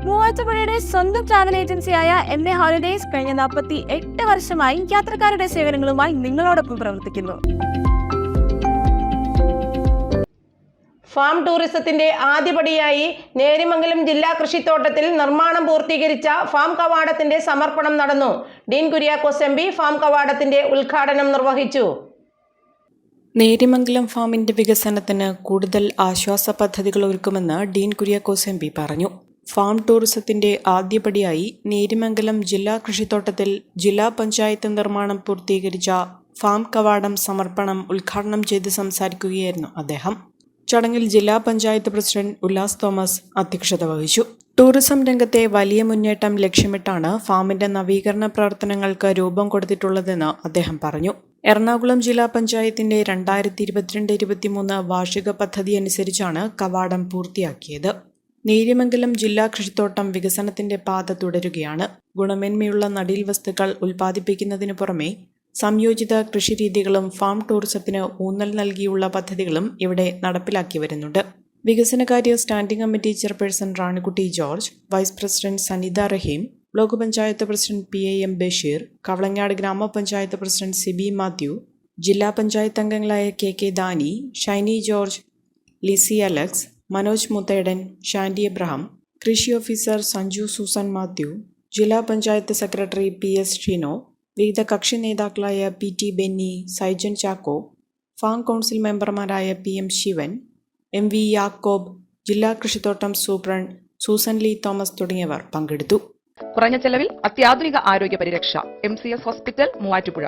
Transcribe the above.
മൂവാറ്റുപുഴയുടെ സ്വന്തം ട്രാവൽ ഏജൻസിയായ MA holidays കഴിഞ്ഞ 48 വർഷമായി യാത്രക്കാരുടെ സേവനങ്ങളുമായി നിങ്ങളോടൊപ്പം പ്രവർത്തിക്കുന്നു. ഫാം ടൂറിസത്തിന്റെ ആദ്യപടിയായി നേരിമംഗലം ജില്ലാ കൃഷിത്തോട്ടത്തിൽ നിർമ്മാണം പൂർത്തീകരിച്ച ഫാം കവാടത്തിന്റെ സമർപ്പണം നടന്നു. ഡീൻ കുര്യാക്കോസ് MP ഫാം കവാടത്തിന്റെ ഉദ്ഘാടനം നിർവഹിച്ചു. നേരിമംഗലം ഫാമിന്റെ വികസനത്തിന് കൂടുതൽ ആശ്വാസ പദ്ധതികൾ ഒരുക്കുമെന്ന് ഡീൻ കുര്യാക്കോസ് MP പറഞ്ഞു. ഫാം ടൂറിസത്തിന്റെ ആദ്യപടിയായി നേരിമംഗലം ജില്ലാ കൃഷിത്തോട്ടത്തിൽ ജില്ലാ പഞ്ചായത്ത് നിർമ്മാണം പൂർത്തീകരിച്ച ഫാം കവാടം സമർപ്പണം ഉദ്ഘാടനം ചെയ്ത് സംസാരിക്കുകയായിരുന്നു അദ്ദേഹം. ചടങ്ങിൽ ജില്ലാ പഞ്ചായത്ത് പ്രസിഡന്റ് ഉല്ലാസ് തോമസ് അധ്യക്ഷത വഹിച്ചു. ടൂറിസം രംഗത്തെ വലിയ മുന്നേറ്റം ലക്ഷ്യമിട്ടാണ് ഫാമിന്റെ നവീകരണ പ്രവർത്തനങ്ങൾക്ക് രൂപം കൊടുത്തിട്ടുള്ളതെന്ന് അദ്ദേഹം പറഞ്ഞു. എറണാകുളം ജില്ലാ പഞ്ചായത്തിന്റെ 2022-23 വാർഷിക പദ്ധതി അനുസരിച്ചാണ് കവാടം പൂർത്തിയാക്കിയത്. നേരിമംഗലം ജില്ലാ കൃഷിത്തോട്ടം വികസനത്തിന്റെ പാത തുടരുകയാണ്. ഗുണമേന്മയുള്ള നടീൽ വസ്തുക്കൾ ഉൽപ്പാദിപ്പിക്കുന്നതിനു പുറമെ സംയോജിത കൃഷിരീതികളും ഫാം ടൂറിസത്തിന് ഊന്നൽ നൽകിയുള്ള പദ്ധതികളും ഇവിടെ നടപ്പിലാക്കി വരുന്നുണ്ട്. വികസനകാര്യ standing committee chairperson Ranikutty George, vice president Sanitha Raheem, block panchayat president PAM Basheer, Kavalangad ഗ്രാമപഞ്ചായത്ത് പ്രസിഡന്റ് സിബി മാത്യു, ജില്ലാ പഞ്ചായത്ത് അംഗങ്ങളായ KK Dani, Shiny George, Lissy Alex, Manoj Muthedan, Shandy Abraham, കൃഷി ഓഫീസർ സഞ്ജു സൂസൻ മാത്യു, ജില്ലാ പഞ്ചായത്ത് സെക്രട്ടറി PS ഷിനോ, വിവിധ കക്ഷി നേതാക്കളായ PT Benny, Saijan Chacko, farm council മെമ്പർമാരായ PM ശിവൻ, MV യാക്കോബ്, ജില്ലാ കൃഷിത്തോട്ടം സൂപ്രണ്ട് സൂസൻ ലീ തോമസ് തുടങ്ങിയവർ പങ്കെടുത്തു. കുറഞ്ഞ ചെലവിൽ അത്യാധുനിക ആരോഗ്യ പരിരക്ഷ MCS ഹോസ്പിറ്റൽ മൂവാറ്റുപുഴ.